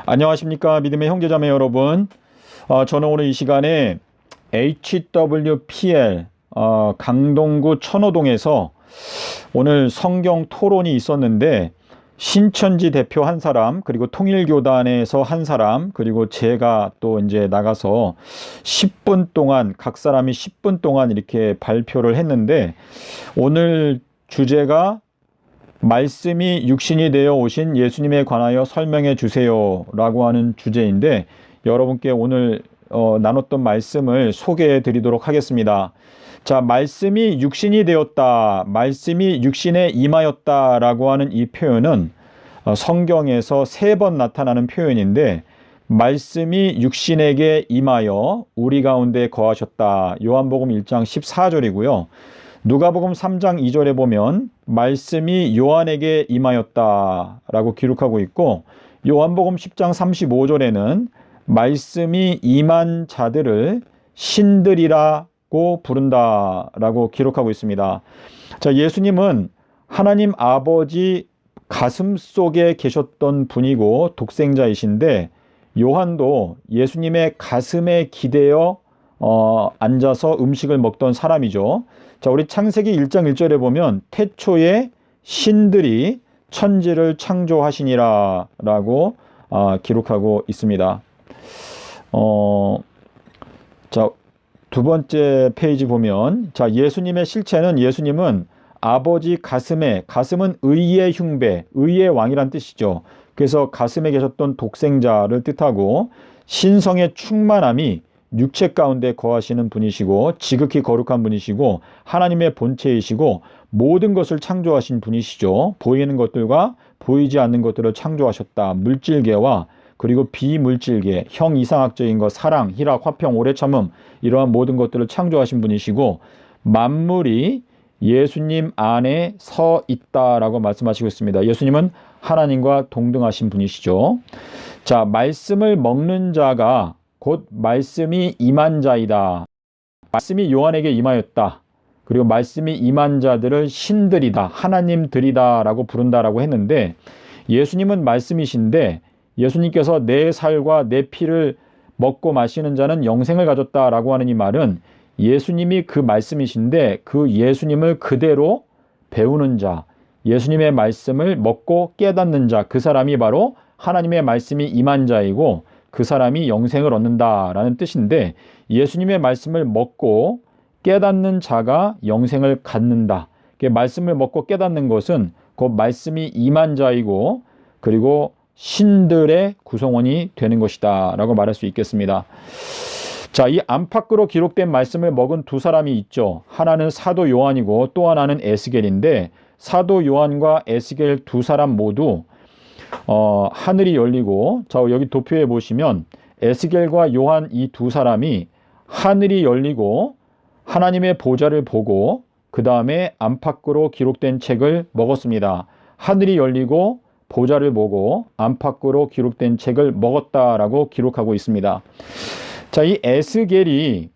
안녕하십니까 믿음의 형제자매 여러분. 저는 오늘 이 시간에 HWPL 강동구 천호동에서 오늘 성경 토론이 있었는데, 신천지 대표 한 사람, 그리고 통일교단에서 한 사람, 그리고 제가 또 이제 나가서 10분 동안, 각 사람이 10분 동안 이렇게 발표를 했는데, 오늘 주제가 말씀이 육신이 되어 오신 예수님에 관하여 설명해 주세요 라고 하는 주제인데, 여러분께 오늘 나눴던 말씀을 소개해 드리도록 하겠습니다. 자, 말씀이 육신이 되었다, 말씀이 육신에 임하였다 라고 하는 이 표현은 성경에서 3번 나타나는 표현인데, 말씀이 육신에게 임하여 우리 가운데 거하셨다, 요한복음 1장 14절이고요. 누가복음 3장 2절에 보면 말씀이 요한에게 임하였다 라고 기록하고 있고, 요한복음 10장 35절에는 말씀이 임한 자들을 신들이라고 부른다 라고 기록하고 있습니다. 자, 예수님은 하나님 아버지 가슴 속에 계셨던 분이고 독생자이신데, 요한도 예수님의 가슴에 기대어 앉아서 음식을 먹던 사람이죠. 자, 우리 창세기 1장 1절에 보면 태초에 신들이 천지를 창조하시니라 라고 기록하고 있습니다. 자, 두 번째 페이지 보면, 자, 예수님의 실체는, 예수님은 아버지 가슴에, 가슴은 의의 흉배, 의의 왕이란 뜻이죠. 그래서 가슴에 계셨던 독생자를 뜻하고, 신성의 충만함이 육체 가운데 거하시는 분이시고, 지극히 거룩한 분이시고, 하나님의 본체이시고, 모든 것을 창조하신 분이시죠. 보이는 것들과 보이지 않는 것들을 창조하셨다. 물질계와 그리고 비물질계, 형이상학적인 것, 사랑, 희락, 화평, 오래 참음, 이러한 모든 것들을 창조하신 분이시고, 만물이 예수님 안에 서 있다라고 말씀하시고 있습니다. 예수님은 하나님과 동등하신 분이시죠. 자, 말씀을 먹는 자가 곧 말씀이 임한 자이다. 말씀이 요한에게 임하였다. 그리고 말씀이 임한 자들을 신들이다, 하나님들이다 라고 부른다라고 했는데, 예수님은 말씀이신데, 예수님께서 내 살과 내 피를 먹고 마시는 자는 영생을 가졌다라고 하는 이 말은, 예수님이 그 말씀이신데 그 예수님을 그대로 배우는 자, 예수님의 말씀을 먹고 깨닫는 자, 그 사람이 바로 하나님의 말씀이 임한 자이고, 그 사람이 영생을 얻는다라는 뜻인데, 예수님의 말씀을 먹고 깨닫는 자가 영생을 갖는다. 말씀을 먹고 깨닫는 것은 그 말씀이 임한 자이고, 그리고 신들의 구성원이 되는 것이다 라고 말할 수 있겠습니다. 자, 이 안팎으로 기록된 말씀을 먹은 두 사람이 있죠. 하나는 사도 요한이고 또 하나는 에스겔인데, 사도 요한과 에스겔 두 사람 모두 하늘이 열리고, 자, 여기 도표에 보시면 에스겔과 요한 이 두 사람이 하늘이 열리고 하나님의 보좌를 보고 그 다음에 안팎으로 기록된 책을 먹었습니다. 하늘이 열리고 보좌를 보고 안팎으로 기록된 책을 먹었다라고 기록하고 있습니다. 자, 이 에스겔이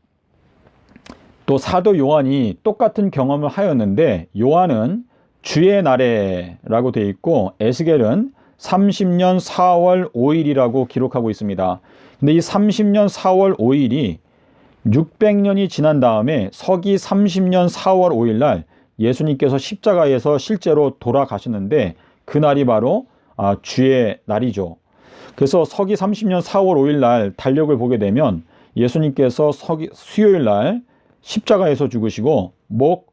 또 사도 요한이 똑같은 경험을 하였는데, 요한은 주의 날에라고 되어 있고 에스겔은 30년 4월 5일이라고 기록하고 있습니다. 근데 이 30년 4월 5일이 600년이 지난 다음에 서기 30년 4월 5일 날 예수님께서 십자가에서 실제로 돌아가셨는데, 그날이 바로 주의 날이죠. 그래서 서기 30년 4월 5일 날 달력을 보게 되면 예수님께서 수요일 날 십자가에서 죽으시고, 목,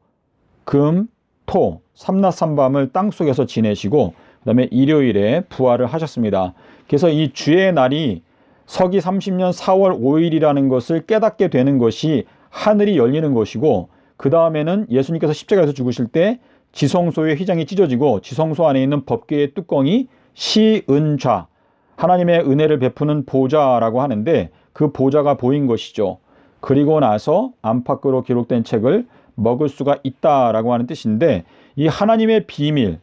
금, 토, 삼낮 삼밤을 땅속에서 지내시고, 그 다음에 일요일에 부활을 하셨습니다. 그래서 이 주의 날이 서기 30년 4월 5일이라는 것을 깨닫게 되는 것이 하늘이 열리는 것이고, 그 다음에는 예수님께서 십자가에서 죽으실 때 지성소의 휘장이 찢어지고 지성소 안에 있는 법궤의 뚜껑이 시은좌, 하나님의 은혜를 베푸는 보좌라고 하는데, 그 보좌가 보인 것이죠. 그리고 나서 안팎으로 기록된 책을 먹을 수가 있다라고 하는 뜻인데, 이 하나님의 비밀은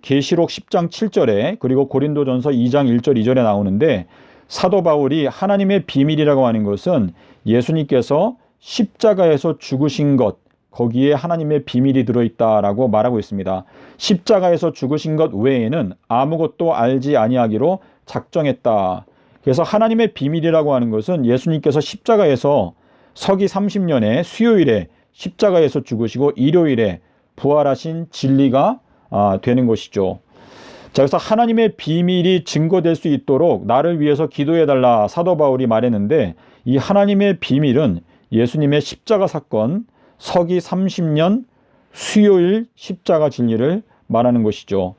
계시록 10장 7절에 그리고 고린도전서 2장 1절 2절에 나오는데, 사도 바울이 하나님의 비밀이라고 하는 것은 예수님께서 십자가에서 죽으신 것, 거기에 하나님의 비밀이 들어있다라고 말하고 있습니다. 십자가에서 죽으신 것 외에는 아무것도 알지 아니하기로 작정했다. 그래서 하나님의 비밀이라고 하는 것은 예수님께서 십자가에서 서기 30년에 수요일에 십자가에서 죽으시고 일요일에 부활하신 진리가 되는 것이죠. 자, 그래서 하나님의 비밀이 증거될 수 있도록 나를 위해서 기도해달라 사도 바울이 말했는데, 이 하나님의 비밀은 예수님의 십자가 사건, 서기 30년 수요일 십자가 진리를 말하는 것이죠.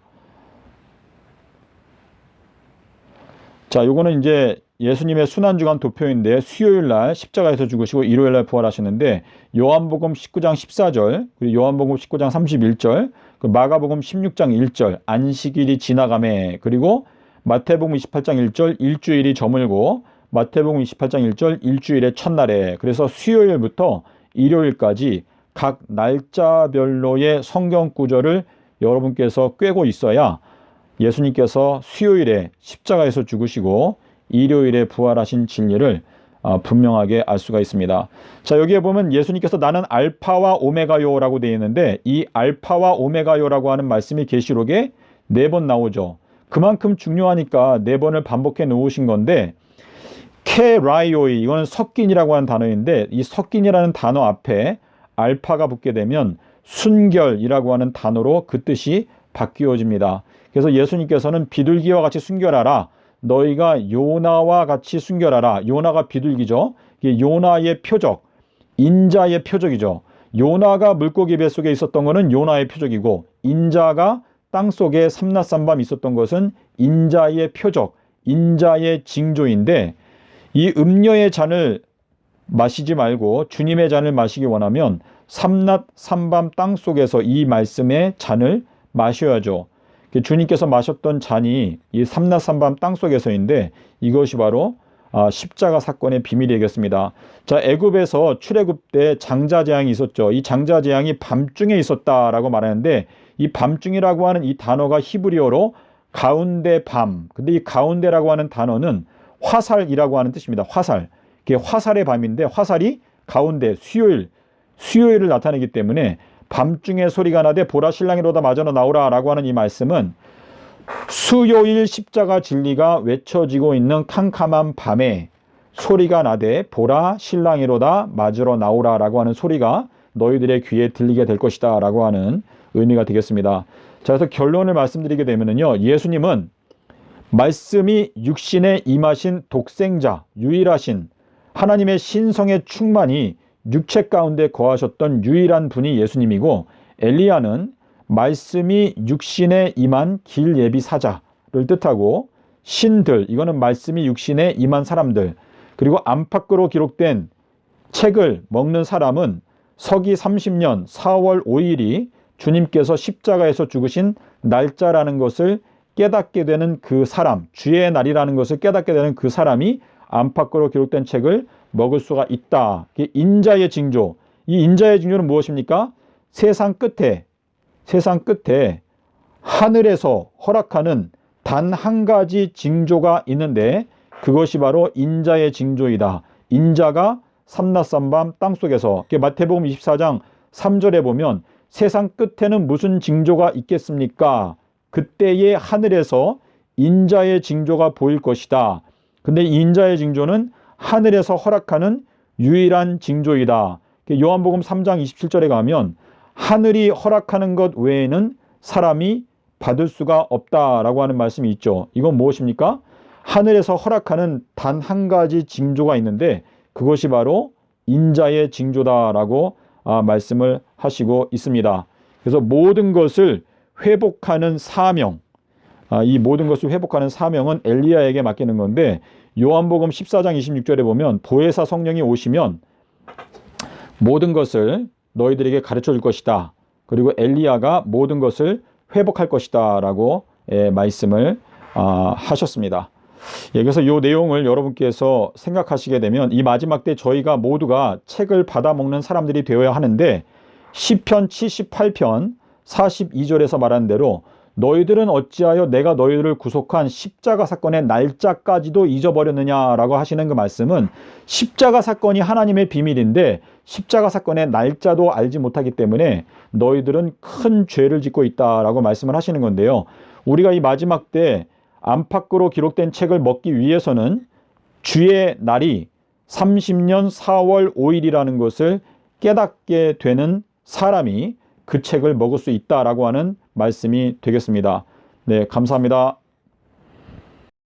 자, 요거는 이제 예수님의 순환주간 도표인데, 수요일 날 십자가에서 죽으시고 일요일 날 부활하셨는데, 요한복음 19장 14절, 그리고 요한복음 19장 31절, 마가복음 16장 1절, 안식일이 지나가매, 그리고 마태복음 28장 1절, 일주일이 저물고, 마태복음 28장 1절, 일주일의 첫날에, 그래서 수요일부터 일요일까지 각 날짜별로의 성경 구절을 여러분께서 꿰고 있어야 예수님께서 수요일에 십자가에서 죽으시고 일요일에 부활하신 진리를 분명하게 알 수가 있습니다. 자, 여기에 보면 예수님께서 나는 알파와 오메가요라고 되어 있는데, 이 알파와 오메가요라고 하는 말씀이 계시록에 4번 나오죠. 그만큼 중요하니까 4번을 반복해 놓으신 건데, 케라이오이, 이거는 섞인이라고 하는 단어인데, 이 섞인이라는 단어 앞에 알파가 붙게 되면 순결이라고 하는 단어로 그 뜻이 바뀌어집니다. 그래서 예수님께서는 비둘기와 같이 순결하라, 너희가 요나와 같이 순결하라. 요나가 비둘기죠. 이게 요나의 표적, 인자의 표적이죠. 요나가 물고기 뱃속에 있었던 것은 요나의 표적이고, 인자가 땅속에 삼낮삼밤 있었던 것은 인자의 표적, 인자의 징조인데, 이 음료의 잔을 마시지 말고 주님의 잔을 마시기 원하면 삼낮삼밤 땅속에서 이 말씀의 잔을 마셔야죠. 주님께서 마셨던 잔이 이 삼낮삼밤 땅속에서인데, 이것이 바로 십자가 사건의 비밀이겠습니다. 자, 애굽에서 출애굽 때 장자재앙이 있었죠. 이 장자재앙이 밤중에 있었다라고 말하는데, 이 밤중이라고 하는 이 단어가 히브리어로 가운데 밤. 근데 이 가운데라고 하는 단어는 화살이라고 하는 뜻입니다. 화살. 이게 화살의 밤인데, 화살이 가운데 수요일을 나타내기 때문에 밤중에 소리가 나되 보라 신랑이로다 마저너 나오라 라고 하는 이 말씀은 수요일 십자가 진리가 외쳐지고 있는 캄캄한 밤에 소리가 나되 보라 신랑이로다 맞으러 나오라 라고 하는 소리가 너희들의 귀에 들리게 될 것이다 라고 하는 의미가 되겠습니다. 자, 그래서 결론을 말씀드리게 되면요, 예수님은 말씀이 육신에 임하신 독생자, 유일하신 하나님의 신성의 충만이 육체 가운데 거하셨던 유일한 분이 예수님이고, 엘리야는 말씀이 육신에 임한 길 예비 사자를 뜻하고, 신들, 이거는 말씀이 육신에 임한 사람들, 그리고 안팎으로 기록된 책을 먹는 사람은 서기 30년 4월 5일이 주님께서 십자가에서 죽으신 날짜라는 것을 깨닫게 되는 그 사람, 주의 날이라는 것을 깨닫게 되는 그 사람이 안팎으로 기록된 책을 먹을 수가 있다. 인자의 징조. 이 인자의 징조는 무엇입니까? 세상 끝에 하늘에서 허락하는 단 한 가지 징조가 있는데, 그것이 바로 인자의 징조이다. 인자가 삼낮삼밤 땅속에서, 마태복음 24장 3절에 보면 세상 끝에는 무슨 징조가 있겠습니까? 그때의 하늘에서 인자의 징조가 보일 것이다. 근데 이 인자의 징조는 하늘에서 허락하는 유일한 징조이다. 요한복음 3장 27절에 가면 하늘이 허락하는 것 외에는 사람이 받을 수가 없다라고 하는 말씀이 있죠. 이건 무엇입니까? 하늘에서 허락하는 단 한 가지 징조가 있는데, 그것이 바로 인자의 징조다라고 말씀을 하시고 있습니다. 그래서 모든 것을 회복하는 사명, 이 모든 것을 회복하는 사명은 엘리야에게 맡기는 건데, 요한복음 14장 26절에 보면 보혜사 성령이 오시면 모든 것을 너희들에게 가르쳐 줄 것이다. 그리고 엘리야가 모든 것을 회복할 것이다 라고 말씀을 하셨습니다. 그래서 이 내용을 여러분께서 생각하시게 되면, 이 마지막 때 저희가 모두가 책을 받아먹는 사람들이 되어야 하는데, 시편 78편 42절에서 말하는 대로 너희들은 어찌하여 내가 너희들을 구속한 십자가 사건의 날짜까지도 잊어버렸느냐라고 하시는 그 말씀은, 십자가 사건이 하나님의 비밀인데 십자가 사건의 날짜도 알지 못하기 때문에 너희들은 큰 죄를 짓고 있다라고 말씀을 하시는 건데요. 우리가 이 마지막 때 안팎으로 기록된 책을 먹기 위해서는 주의 날이 30년 4월 5일이라는 것을 깨닫게 되는 사람이 그 책을 먹을 수 있다라고 하는 말씀이 되겠습니다. 네, 감사합니다.